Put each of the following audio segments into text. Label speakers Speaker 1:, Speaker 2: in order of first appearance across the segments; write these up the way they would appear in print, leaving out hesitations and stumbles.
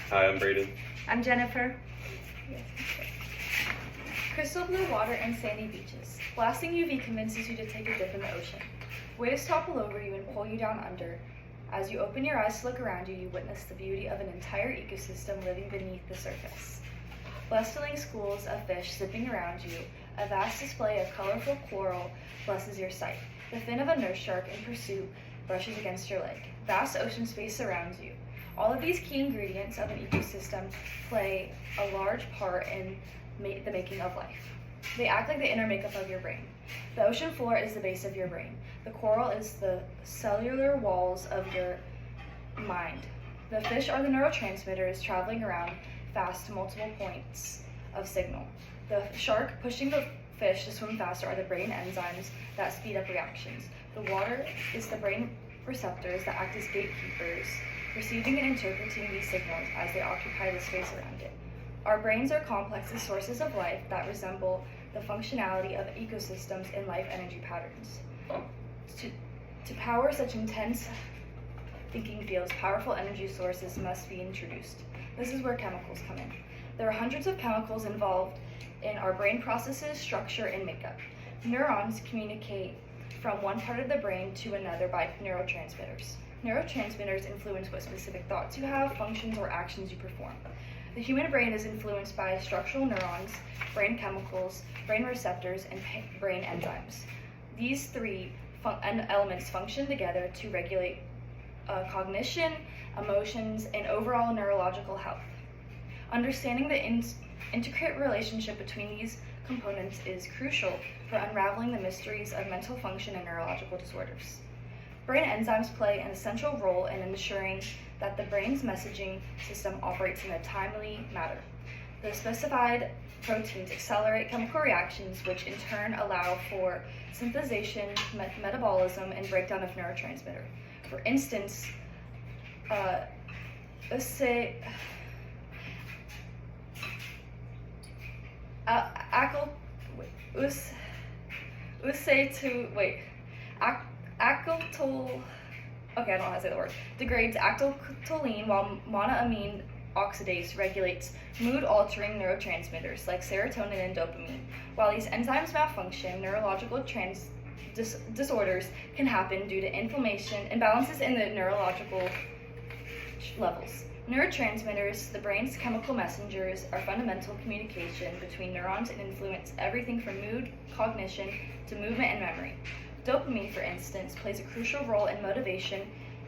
Speaker 1: Hi, I'm Braden.
Speaker 2: I'm Jennifer. Crystal blue water and sandy beaches. Blasting UV convinces you to take a dip in the ocean. Waves topple over you and pull you down under. As you open your eyes to look around you, you witness the beauty of an entire ecosystem living beneath the surface. Bustling schools of fish zipping around you, a vast display of colorful coral blesses your sight. The fin of a nurse shark in pursuit brushes against your leg. Vast ocean space surrounds you. All of these key ingredients of an ecosystem play a large part in the making of life. They act like the inner makeup of your brain. The ocean floor is the base of your brain. The coral is the cellular walls of your mind. The fish are the neurotransmitters traveling around fast to multiple points of signal. The shark pushing the fish to swim faster are the brain enzymes that speed up reactions. The water is the brain receptors that act as gatekeepers, receiving and interpreting these signals as they occupy the space around it. Our brains are complex sources of life that resemble the functionality of ecosystems in life energy patterns. To power such intense thinking fields, powerful energy sources must be introduced. This is where chemicals come in. There are hundreds of chemicals involved in our brain processes, structure, and makeup. Neurons communicate from one part of the brain to another by neurotransmitters. Neurotransmitters influence what specific thoughts you have, functions, or actions you perform. The human brain is influenced by structural neurons, brain chemicals, brain receptors, and brain enzymes. These three elements function together to regulate cognition, emotions, and overall neurological health. Understanding the intricate relationship between these components is crucial for unraveling the mysteries of mental function and neurological disorders. Brain enzymes play an essential role in ensuring that the brain's messaging system operates in a timely manner. The specified proteins accelerate chemical reactions, which in turn allow for synthesization, metabolism, and breakdown of neurotransmitter. For instance, let's say I don't know how to say the word, degrades acetylcholine, while monoamine oxidase regulates mood-altering neurotransmitters like serotonin and dopamine. While these enzymes malfunction, neurological disorders can happen due to inflammation, imbalances in the neurological levels. Neurotransmitters, the brain's chemical messengers, are fundamental communication between neurons and influence everything from mood, cognition, to movement and memory. Dopamine, for instance, plays a crucial role in motivation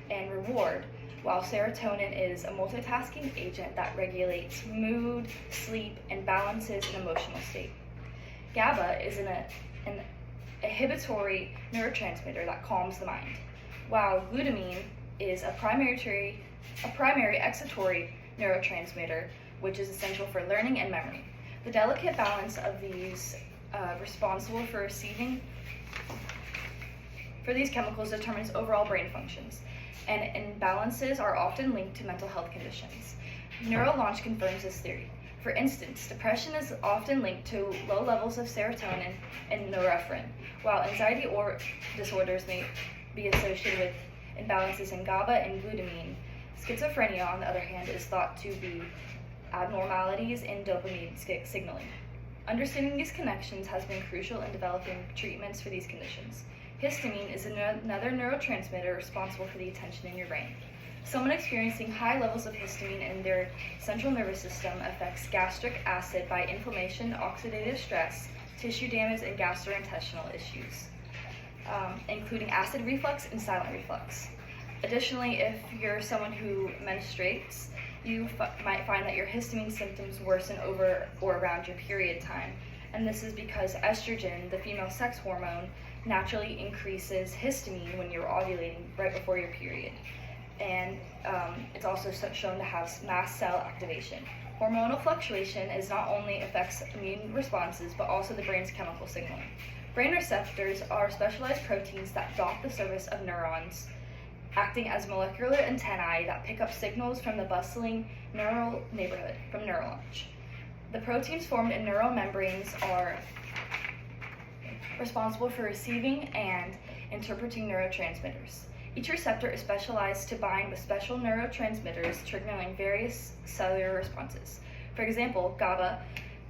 Speaker 2: and reward, while serotonin is a multitasking agent that regulates mood, sleep, and balances an emotional state. GABA is an inhibitory neurotransmitter that calms the mind, while glutamine is a primary excitatory neurotransmitter, which is essential for learning and memory. The delicate balance of these responsible for these chemicals determines overall brain functions, and imbalances are often linked to mental health conditions. NeuroLaunch confirms this theory. For instance, depression is often linked to low levels of serotonin and norepinephrine, while anxiety or disorders may be associated with imbalances in GABA and glutamine. Schizophrenia, on the other hand, is thought to be abnormalities in dopamine signaling. Understanding these connections has been crucial in developing treatments for these conditions. Histamine is another neurotransmitter responsible for the attention in your brain. Someone experiencing high levels of histamine in their central nervous system affects gastric acid by inflammation, oxidative stress, tissue damage, and gastrointestinal issues, including acid reflux and silent reflux. Additionally, if you're someone who menstruates, you might find that your histamine symptoms worsen over or around your period time. And this is because estrogen, the female sex hormone, naturally increases histamine when you're ovulating right before your period. And it's also shown to have mast cell activation. Hormonal fluctuation not only affects immune responses, but also the brain's chemical signaling. Brain receptors are specialized proteins that dot the surface of neurons, acting as molecular antennae that pick up signals from the bustling neural neighborhood from NeuroLaunch. The proteins formed in neural membranes are responsible for receiving and interpreting neurotransmitters. Each receptor is specialized to bind with special neurotransmitters, triggering various cellular responses. For example, GABA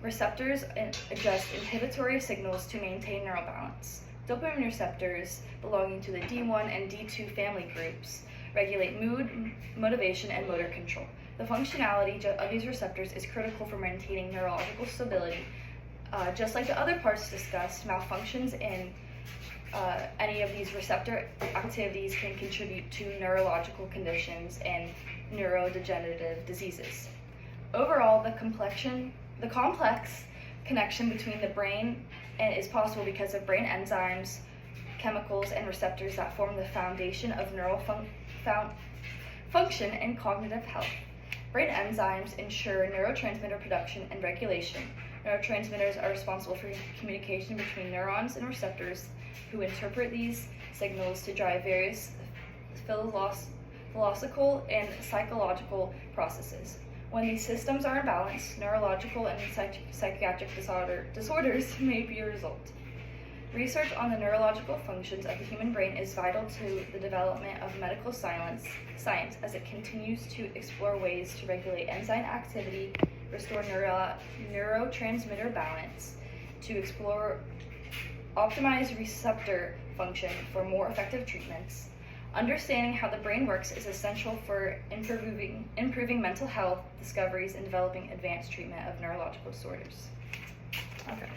Speaker 2: receptors adjust inhibitory signals to maintain neural balance. Dopamine receptors, belonging to the D1 and D2 family groups, regulate mood, motivation, and motor control. The functionality of these receptors is critical for maintaining neurological stability. Just like the other parts discussed, malfunctions in any of these receptor activities can contribute to neurological conditions and neurodegenerative diseases. Overall, the complex connection between the brain is possible because of brain enzymes, chemicals, and receptors that form the foundation of neural function and cognitive health. Brain enzymes ensure neurotransmitter production and regulation. Neurotransmitters are responsible for communication between neurons and receptors who interpret these signals to drive various philosophical and psychological processes. When these systems are imbalanced, neurological and psychiatric disorders may be a result. Research on the neurological functions of the human brain is vital to the development of medical science as it continues to explore ways to regulate enzyme activity, restore neurotransmitter balance, to explore optimized receptor function for more effective treatments. Understanding how the brain works is essential for improving mental health discoveries and developing advanced treatment of neurological disorders. Okay.